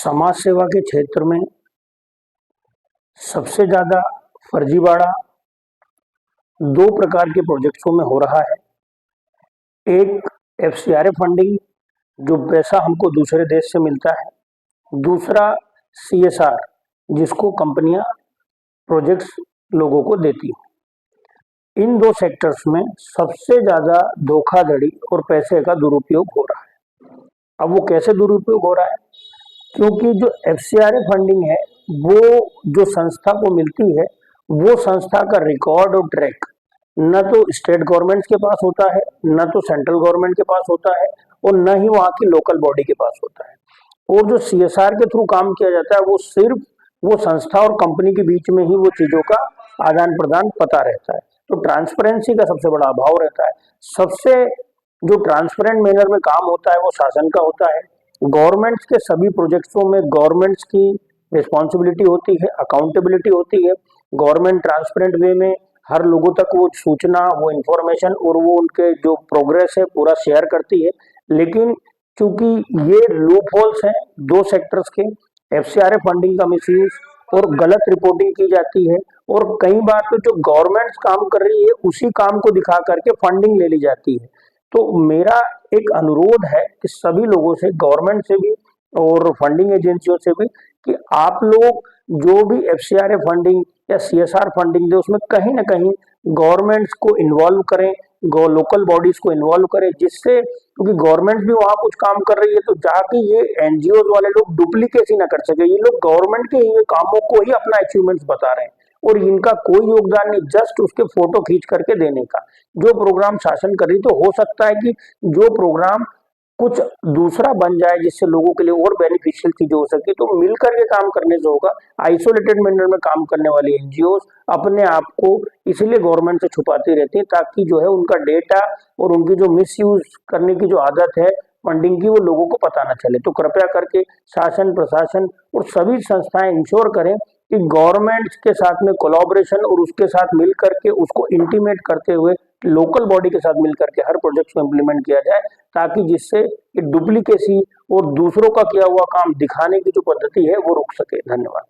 समाज सेवा के क्षेत्र में सबसे ज्यादा फर्जीवाड़ा दो प्रकार के प्रोजेक्ट्सों में हो रहा है। एक एफसीआरए फंडिंग, जो पैसा हमको दूसरे देश से मिलता है। दूसरा सीएसआर, जिसको कंपनियां प्रोजेक्ट्स लोगों को देती हैं। इन दो सेक्टर्स में सबसे ज्यादा धोखाधड़ी और पैसे का दुरुपयोग हो रहा है। अब वो कैसे दुरुपयोग हो रहा है? क्योंकि जो एफसीआरए फंडिंग है वो जो संस्था को मिलती है, वो संस्था का रिकॉर्ड और ट्रैक न तो स्टेट गवर्नमेंट के पास होता है, न तो सेंट्रल गवर्नमेंट के पास होता है, और न ही वहाँ की लोकल बॉडी के पास होता है। और जो सीएसआर के थ्रू काम किया जाता है वो सिर्फ वो संस्था और कंपनी के बीच में ही वो चीजों का आदान प्रदान पता रहता है। तो ट्रांसपेरेंसी का सबसे बड़ा अभाव रहता है। सबसे जो ट्रांसपेरेंट मैनर में काम होता है वो शासन का होता है। गवर्नमेंट्स के सभी प्रोजेक्ट्सों में गवर्नमेंट्स की रिस्पॉन्सिबिलिटी होती है, अकाउंटेबिलिटी होती है। गवर्नमेंट ट्रांसपेरेंट वे में हर लोगों तक वो सूचना, वो इंफॉर्मेशन और वो उनके जो प्रोग्रेस है पूरा शेयर करती है। लेकिन चूंकि ये लूप होल्स हैं दो सेक्टर्स के, एफसीआरए फंडिंग का मिसयूज और गलत रिपोर्टिंग की जाती है, और कई बार तो जो गवर्नमेंट काम कर रही है उसी काम को दिखा करके फंडिंग ले ली जाती है। तो मेरा एक अनुरोध है कि सभी लोगों से, गवर्नमेंट से भी और फंडिंग एजेंसियों से भी, कि आप लोग जो भी एफसीआरए फंडिंग या सीएसआर फंडिंग दे उसमें कहीं ना कहीं गवर्नमेंट्स को इन्वॉल्व करें, लोकल बॉडीज को इन्वॉल्व करें, जिससे, क्योंकि गवर्नमेंट भी वहां कुछ काम कर रही है तो जाके ये एनजीओ वाले लोग डुप्लीकेसी ना कर सके। ये लोग गवर्नमेंट के ही कामों को ही अपना अचीवमेंट्स बता रहे हैं और इनका कोई योगदान नहीं, जस्ट उसके फोटो खींच करके देने का। जो प्रोग्राम शासन कर रही, तो हो सकता है कि जो प्रोग्राम कुछ दूसरा बन जाए जिससे लोगों के लिए और बेनिफिशियल चीजें हो सके, तो मिलकर के काम करने से होगा। आइसोलेटेड मैनर में काम करने वाली एनजीओ अपने आप को इसलिए गवर्नमेंट से छुपाती रहती है ताकि जो है उनका डेटा और उनकी जो मिसयूज करने की जो आदत है फंडिंग की, वो लोगों को पता ना चले। तो कृपया करके शासन, प्रशासन और सभी संस्थाएं इंश्योर करें कि गवर्नमेंट के साथ में कोलैबोरेशन और उसके साथ मिल करके उसको इंटीमेट करते हुए लोकल बॉडी के साथ मिलकर के हर प्रोजेक्ट को इम्प्लीमेंट किया जाए, ताकि जिससे डुप्लीकेसी और दूसरों का किया हुआ काम दिखाने की जो पद्धति है वो रुक सके। धन्यवाद।